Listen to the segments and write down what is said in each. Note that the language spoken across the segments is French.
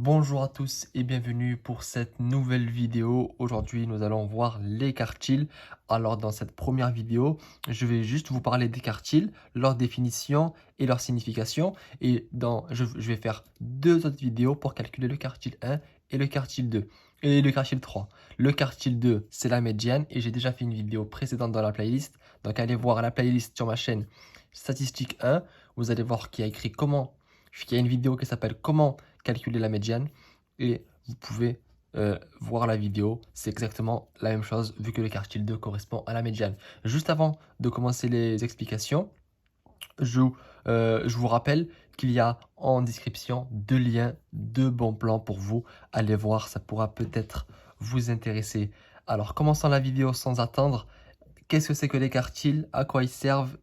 Bonjour à tous et bienvenue pour cette nouvelle vidéo. Aujourd'hui, nous allons voir les quartiles. Alors, dans cette première vidéo, je vais juste vous parler des quartiles, leur définition et leur signification. Et je vais faire deux autres vidéos pour calculer le quartile 1 et le quartile 2 et le quartile 3. Le quartile 2, c'est la médiane et j'ai déjà fait une vidéo précédente dans la playlist. Donc, allez voir la playlist sur ma chaîne Statistique 1. Vous allez voir qu'il y a écrit qu'il y a une vidéo qui s'appelle Comment calculer la médiane et vous pouvez voir la vidéo. C'est exactement la même chose vu que le quartile 2 correspond à la médiane. Juste avant de commencer les explications, je, je vous rappelle qu'il y a en description deux liens, deux bons plans pour vous. Allez voir, ça pourra peut-être vous intéresser. Alors, commençons la vidéo sans attendre. Qu'est-ce que c'est que les quartiles? À quoi ils servent?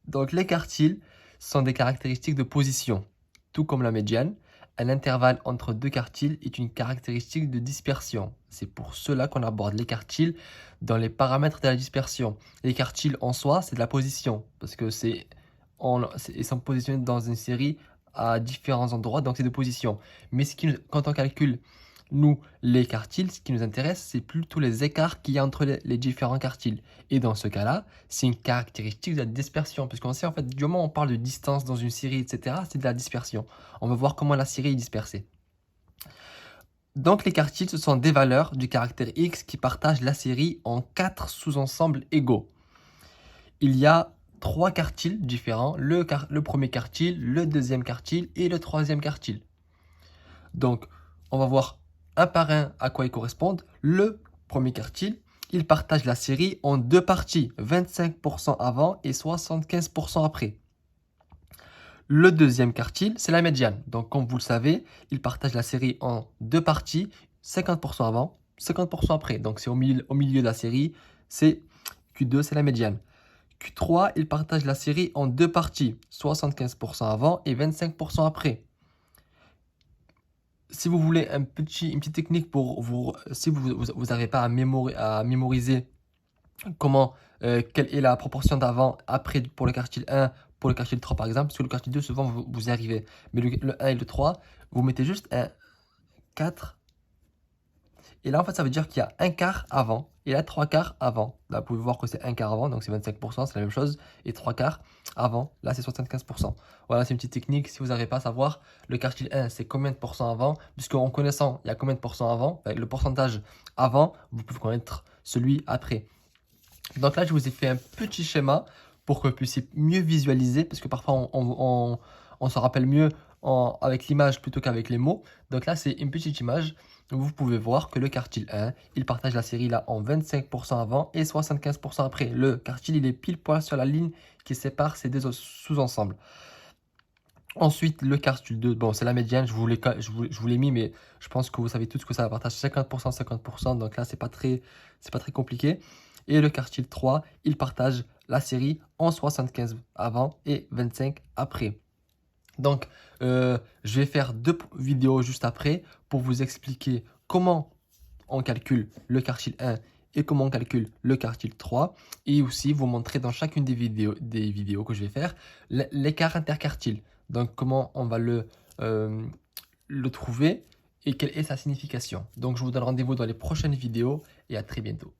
Donc, les quartiles sont des caractéristiques de position, tout comme la médiane. Un intervalle entre deux quartiles est une caractéristique de dispersion. C'est pour cela qu'on aborde les quartiles dans les paramètres de la dispersion. Les quartiles en soi, c'est de la position, parce que ils sont positionnés dans une série à différents endroits, donc c'est de position. Mais quand on calcule nous, les quartiles, ce qui nous intéresse, c'est plutôt les écarts qu'il y a entre les différents quartiles. Et dans ce cas-là, c'est une caractéristique de la dispersion. Puisqu'on sait, en fait, du moment où on parle de distance dans une série, etc., c'est de la dispersion. On va voir comment la série est dispersée. Donc, les quartiles, ce sont des valeurs du caractère x qui partagent la série en 4 sous-ensembles égaux. Il y a 3 quartiles différents, le premier quartile, le deuxième quartile et le troisième quartile. Donc, on va voir un par un à quoi ils correspondent. Le premier quartile, il partage la série en deux parties, 25% avant et 75% après. Le deuxième quartile, c'est la médiane. Donc, comme vous le savez, il partage la série en deux parties, 50% avant, 50% après. Donc, c'est au milieu de la série, c'est Q2, c'est la médiane. Q3, il partage la série en deux parties, 75% avant et 25% après. Si vous voulez une petite technique pour vous, si vous n'arrivez pas à mémoriser quelle est la proportion d'avant, après pour le quartile 1, pour le quartile 3 par exemple, parce que le quartile 2, souvent vous y arrivez. Mais le 1 et le 3, vous mettez juste un 4. Et là, en fait, ça veut dire qu'il y a un quart avant et là, trois quarts avant. Là, vous pouvez voir que c'est un quart avant, donc c'est 25%, c'est la même chose. Et trois quarts avant, là, c'est 75%. Voilà, c'est une petite technique. Si vous n'arrivez pas à savoir, le quartile 1, c'est combien de pourcents avant? Puisqu'en connaissant, il y a combien de pourcents avant? Le pourcentage avant, vous pouvez connaître celui après. Donc là, je vous ai fait un petit schéma pour que vous puissiez mieux visualiser, parce que parfois, on se rappelle mieux avec l'image plutôt qu'avec les mots. Donc là, c'est une petite image. Vous pouvez voir que le quartile 1, il partage la série là en 25% avant et 75% après. Le quartile, il est pile poil sur la ligne qui sépare ces deux sous-ensembles. Ensuite, le quartile 2, bon, c'est la médiane, je vous l'ai mis, mais je pense que vous savez tous que ça partage 50%, 50%, donc là, c'est pas très compliqué. Et le quartile 3, il partage la série en 75 avant et 25 après. Donc, je vais faire deux vidéos juste après pour vous expliquer comment on calcule le quartile 1 et comment on calcule le quartile 3 et aussi vous montrer dans chacune des vidéos que je vais faire l'écart interquartile. Donc, comment on va le trouver et quelle est sa signification. Donc, je vous donne rendez-vous dans les prochaines vidéos et à très bientôt.